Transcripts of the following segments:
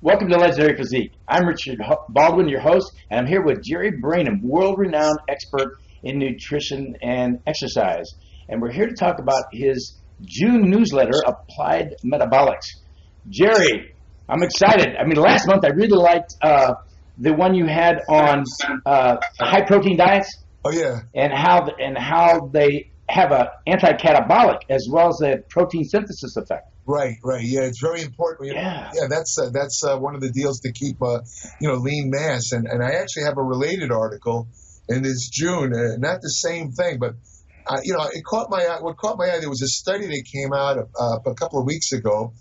Welcome to Legendary Physique. I'm Richard Baldwin, your host, and I'm here with Jerry Brainum, world-renowned expert in nutrition and exercise. And we're here to talk about his June newsletter, Applied Metabolics. Jerry, I'm excited. I mean, last month I really liked the one you had on high-protein diets. Oh yeah, and how they have an anti-catabolic as well as a protein synthesis effect. right. Yeah, it's very important. Yeah. That's one of the deals to keep lean mass. And I actually have a related article in this June, not the same thing, but it caught my eye. What caught my eye? There was a study that came out a couple of weeks ago.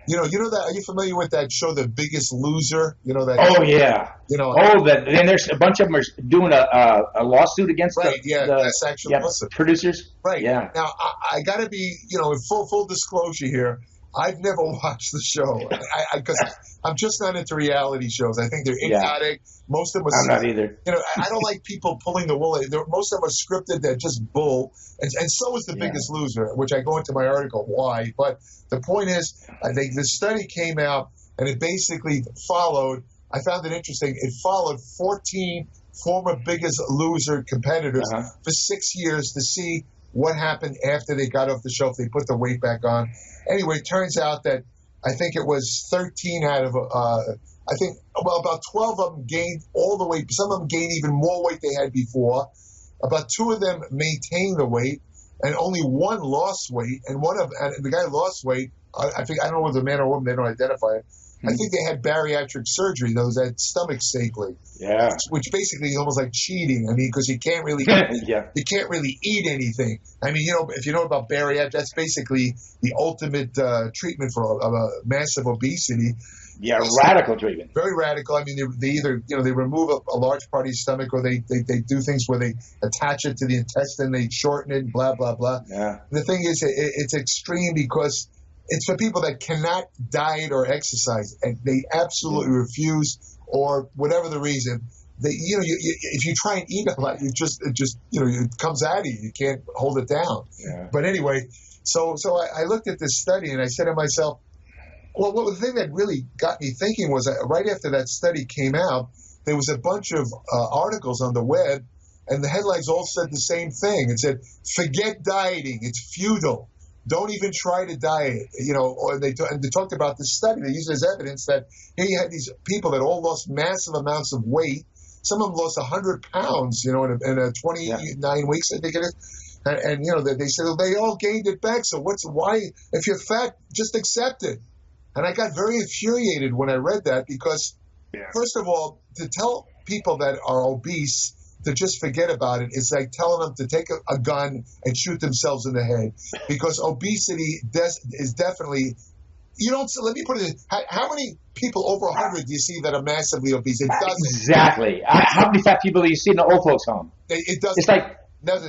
You know that. Are you familiar with that show, The Biggest Loser? You know that. Oh yeah. And there's a bunch of them are doing a lawsuit against the producers. Right. Yeah. Now I got to be in full disclosure here. I've never watched the show because I'm just not into reality shows. I think they're idiotic. Yeah. Most of them are. I'm not either. I don't like people pulling the wool. Most of them are scripted. They're just bull. And so is The Biggest Loser, which I go into my article why. But the point is, I think the study came out and it basically followed. I found it interesting. It followed 14 former Biggest Loser competitors for 6 years to see what happened after they got off the show, if they put the weight back on. Anyway, it turns out that I think it was 13 out of, about 12 of them gained all the weight. Some of them gained even more weight they had before. About 2 of them maintained the weight, and only 1 lost weight. And the guy lost weight. I don't know whether it was a man or woman. They don't identify it. I think they had bariatric surgery. Those had stomach stapling. Yeah. Which basically is almost like cheating. I mean, because you can't really, you can't really eat anything. I mean, if you know about bariatric, that's basically the ultimate treatment for massive obesity. Yeah, radical treatment. Very radical. I mean, they either they remove a large part of your stomach, or they do things where they attach it to the intestine, they shorten it, blah blah blah. Yeah. The thing is, it's extreme because it's for people that cannot diet or exercise, and they absolutely refuse, or whatever the reason. If you try and eat a lot, it comes out of you. You can't hold it down. Yeah. But anyway, so I looked at this study and I said to myself, well, the thing that really got me thinking was that right after that study came out, there was a bunch of articles on the web, and the headlines all said the same thing. It said, "Forget dieting; it's futile. Don't even try to diet." Or they talked about this study. They used it as evidence that here you had these people that all lost massive amounts of weight. Some of them lost 100 pounds, in a 29 weeks, I think it is. And they said they all gained it back. So why? If you're fat, just accept it. And I got very infuriated when I read that because, first of all, to tell people that are obese to just forget about it is like telling them to take a gun and shoot themselves in the head, because obesity is definitely. Let me put it. How many people over 100 do you see that are massively obese? It doesn't. Exactly. How many fat people do you see in the old folks' home? It doesn't. It's like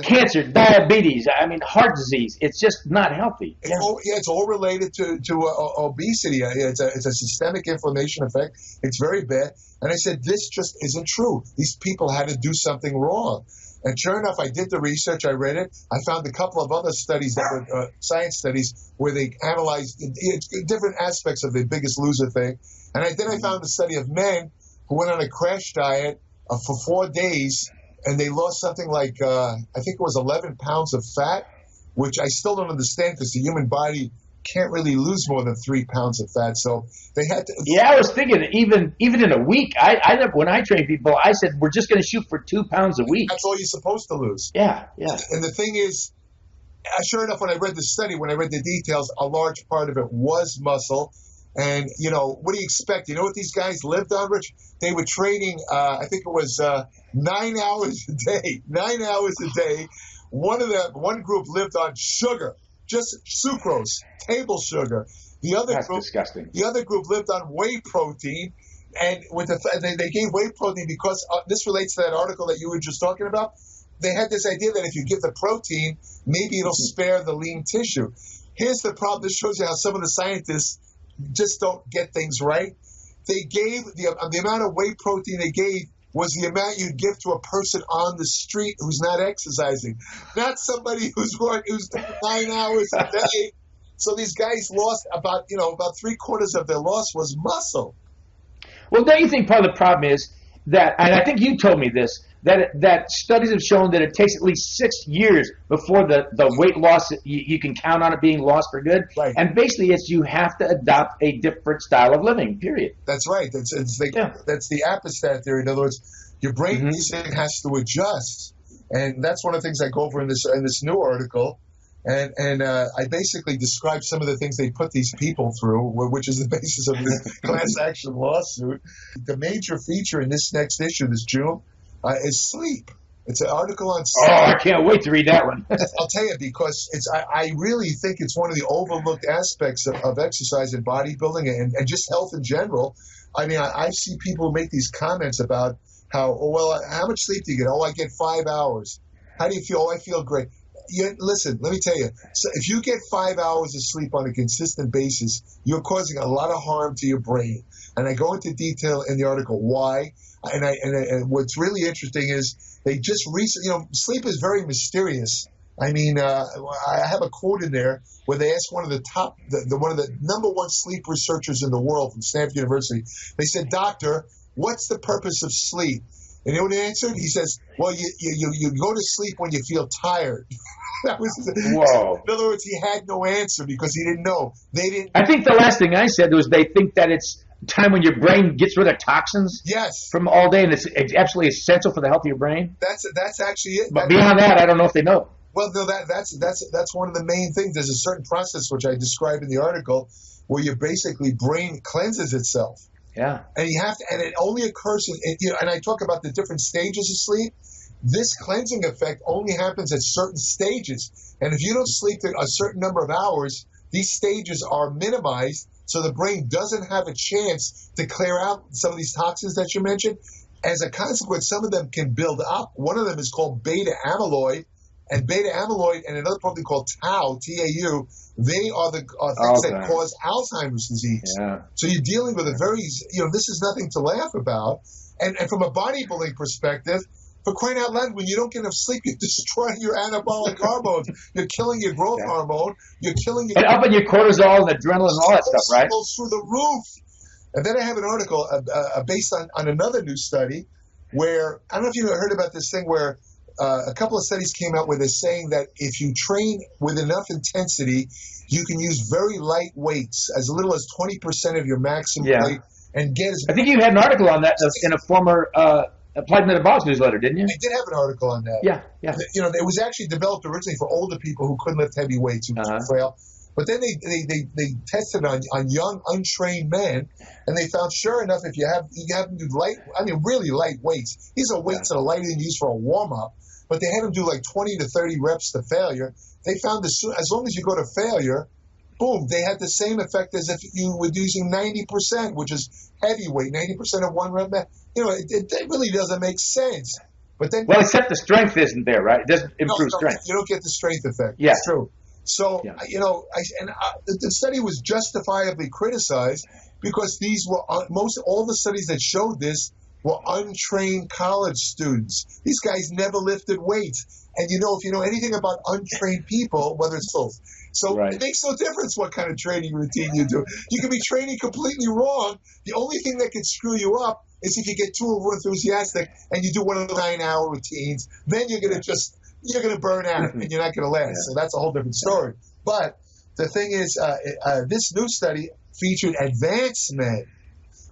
cancer, diabetes. I mean, heart disease. It's just not healthy. It's all related to obesity. It's a systemic inflammation effect. It's very bad. And I said, this just isn't true. These people had to do something wrong. And sure enough, I did the research. I read it. I found a couple of other studies that were science studies where they analyzed different aspects of the Biggest Loser thing. And then I found a study of men who went on a crash diet for 4 days, and they lost something like, I think it was 11 pounds of fat, which I still don't understand because the human body can't really lose more than 3 pounds of fat. So they had to. Yeah, I was thinking even in a week. When I train people, I said we're just going to shoot for 2 pounds a week. That's all you're supposed to lose. Yeah. And the thing is, sure enough, when I read the study, when I read the details, a large part of it was muscle. And what do you expect? You know what these guys lived on, Rich? They were training. I think it was 9 hours a day. 9 hours a day. One group lived on sugar. Just sucrose, table sugar. That's disgusting. The other group lived on whey protein, and they gave whey protein because this relates to that article that you were just talking about. They had this idea that if you give the protein, maybe it'll spare the lean tissue. Here's the problem. This shows you how some of the scientists just don't get things right. They gave the amount of whey protein they gave was the amount you'd give to a person on the street who's not exercising, not somebody who's 9 hours a day. So these guys lost about 3/4 of their loss was muscle. Well, don't you think part of the problem is that, and I think you told me this, that studies have shown that it takes at least 6 years before the weight loss, you can count on it being lost for good. Right. And basically it's you have to adopt a different style of living, period. That's right. That's the apostat theory. In other words, your brain has to adjust, and that's one of the things I go over in this new article. And I basically describe some of the things they put these people through, which is the basis of this class action lawsuit. The major feature in this next issue, this June, is sleep. It's an article on sleep. Oh, I can't wait to read that one. I'll tell you, because I really think it's one of the overlooked aspects of exercise and bodybuilding and just health in general. I mean, I see people who make these comments about how much sleep do you get? Oh, I get 5 hours. How do you feel? Oh, I feel great. Listen, let me tell you. So if you get 5 hours of sleep on a consistent basis, you're causing a lot of harm to your brain. And I go into detail in the article why. And what's really interesting is they just recently, sleep is very mysterious. I mean, I have a quote in there where they asked one of the one of the number one sleep researchers in the world from Stanford University. They said, "Doctor, what's the purpose of sleep?" And you know what he answered? He says, "Well, you go to sleep when you feel tired." That was Whoa. In other words, he had no answer because he didn't know. They didn't. I think the last thing I said was they think that it's time when your brain gets rid of toxins. Yes. From all day, and it's absolutely essential for the health of your brain. That's actually it. But beyond that, I don't know if they know. Well, no, that's one of the main things. There's a certain process which I describe in the article where your basically brain cleanses itself. Yeah. And you have to, and it only occurs and I talk about the different stages of sleep. This cleansing effect only happens at certain stages. And if you don't sleep a certain number of hours, these stages are minimized, so the brain doesn't have a chance to clear out some of these toxins that you mentioned. As a consequence, some of them can build up. One of them is called beta amyloid. And beta amyloid and another protein called tau, T-A-U, they are the things that cause Alzheimer's disease. Yeah. So you're dealing with a very, this is nothing to laugh about. And from a bodybuilding perspective, for crying out loud, when you don't get enough sleep, you're destroying your anabolic hormones. You're killing your growth hormone. You're killing your... And up in your cortisol and adrenaline and all that stuff, right? It goes through the roof. And then I have an article based on another new study where, I don't know if you heard about this thing where a couple of studies came out where they're saying that if you train with enough intensity, you can use very light weights, as little as 20% of your maximum weight, and get as... I think you had an article on that in a former Applied Metabolics newsletter, didn't you? I did have an article on that. Yeah. It was actually developed originally for older people who couldn't lift heavy weights, who were frail. But then they tested it on young, untrained men, and they found, sure enough, if you have them do really light weights. These are weights that are lighter than used for a warm-up, but they had them do like 20 to 30 reps to failure. They found as long as you go to failure, boom, they had the same effect as if you were using 90%, which is heavyweight, 90% of one rep. It really doesn't make sense. But then, except the strength isn't there, right? It doesn't improve strength. You don't get the strength effect. Yeah. It's true. So, the study was justifiably criticized because these were all the studies that showed this were untrained college students. These guys never lifted weights. And if you know anything about untrained people, whether it's both. So It makes no difference what kind of training routine you do. You can be training completely wrong. The only thing that can screw you up is if you get too overenthusiastic and you do one of the 9-hour routines. Then you're going to burn out and you're not going to last. So that's a whole different story. But the thing is, this new study featured advanced men,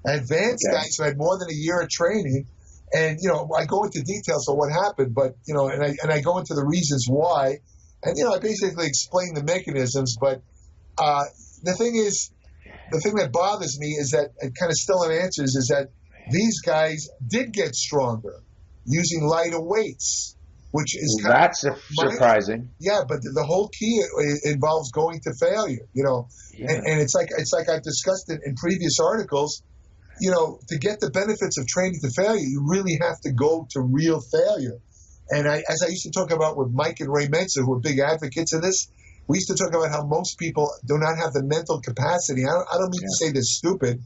guys who had more than a year of training. And, I go into details of what happened, but, and I go into the reasons why. And, I basically explain the mechanisms. But the thing that bothers me is that, it kind of still unanswers, is that these guys did get stronger using lighter weights, which is that's surprising. Yeah, but the whole key involves going to failure, and it's like I've discussed it in previous articles. To get the benefits of training to failure, you really have to go to real failure. And as I used to talk about with Mike and Ray Mensa, who are big advocates of this, we used to talk about how most people do not have the mental capacity. I don't mean to say they're stupid.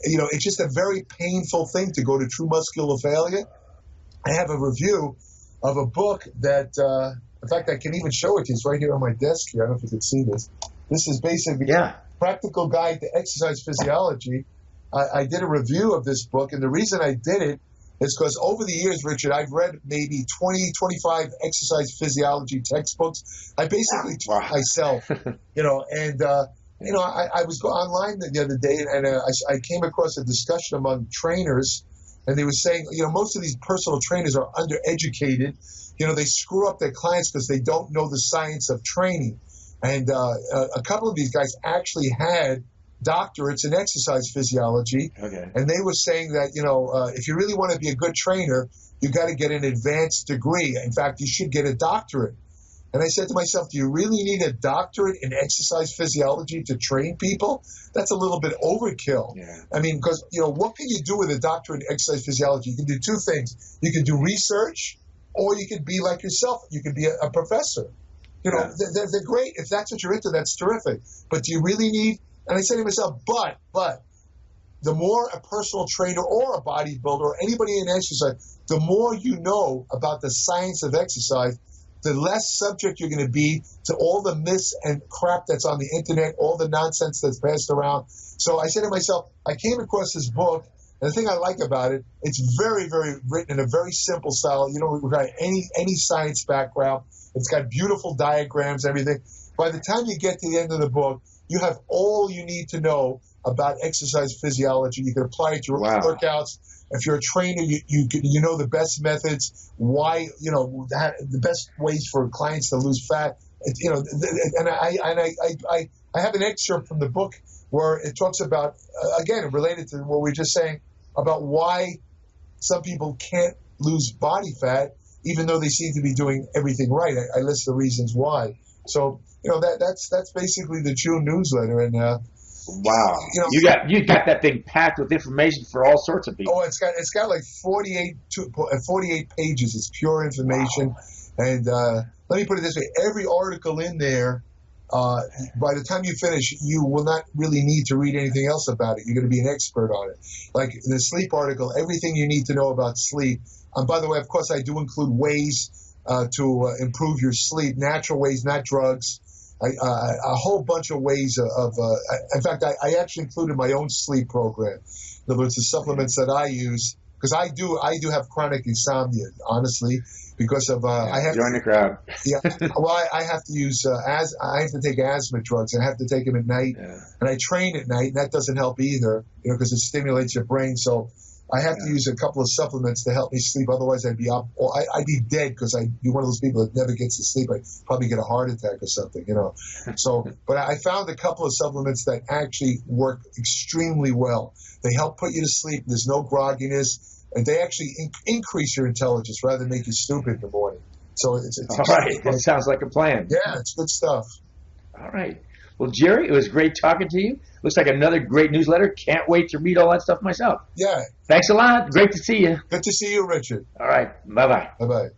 It's just a very painful thing to go to true muscular failure. I have a review of a book that, in fact, I can even show it to you. It's right here on my desk here. I don't know if you can see this. This is basically a practical guide to exercise physiology. I did a review of this book, and the reason I did it is because over the years, Richard, I've read maybe 20, 25 exercise physiology textbooks. I basically taught myself, and I was online the other day, and I came across a discussion among trainers, and they were saying, most of these personal trainers are undereducated. They screw up their clients because they don't know the science of training. And a couple of these guys actually had doctorates in exercise physiology. Okay. And they were saying that, if you really want to be a good trainer, you got to get an advanced degree. In fact, you should get a doctorate. And I said to myself, do you really need a doctorate in exercise physiology to train people? That's a little bit overkill. Yeah. I mean, because, what can you do with a doctorate in exercise physiology? You can do two things. You can do research, or you could be like yourself. You could be a professor. They're great. If that's what you're into, that's terrific. But do you really need... And I said to myself, but the more a personal trainer or a bodybuilder or anybody in exercise, the more you know about the science of exercise, the less subject you're going to be to all the myths and crap that's on the internet, all the nonsense that's passed around. So I said to myself, I came across this book, and the thing I like about it, it's very, very written in a very simple style. You don't require any science background. It's got beautiful diagrams, everything. By the time you get to the end of the book, you have all you need to know about exercise physiology. You can apply it to your workouts. If you're a trainer, you know the best methods, why, the best ways for clients to lose fat. And I have an excerpt from the book where it talks about, again, related to what we were just saying, about why some people can't lose body fat, even though they seem to be doing everything right. I list the reasons why. So, that's basically the June newsletter. And wow, you got that thing packed with information for all sorts of people. Oh, it's got like 48 pages. It's pure information. Wow. And let me put it this way: every article in there, by the time you finish, you will not really need to read anything else about it. You're going to be an expert on it. Like in the sleep article, everything you need to know about sleep. And by the way, of course, I do include ways to improve your sleep, natural ways, not drugs. A whole bunch of ways of in fact, I actually included my own sleep program. In other words, the supplements that I use, because I do have chronic insomnia, honestly, because of I have join the crowd. Yeah, well, I have to use I have to take asthma drugs. I have to take them at night, and I train at night, and that doesn't help either, because it stimulates your brain. So I have to use a couple of supplements to help me sleep. Otherwise, I'd be up. Or I'd be dead, because I'd be one of those people that never gets to sleep. I'd probably get a heart attack or something, So, but I found a couple of supplements that actually work extremely well. They help put you to sleep. There's no grogginess, and they actually increase your intelligence rather than make you stupid in the morning. So it's all right. That sounds like a plan. Yeah, it's good stuff. All right. Well, Jerry, it was great talking to you. Looks like another great newsletter. Can't wait to read all that stuff myself. Yeah. Thanks a lot. Great to see you. Good to see you, Richard. All right. Bye-bye. Bye-bye.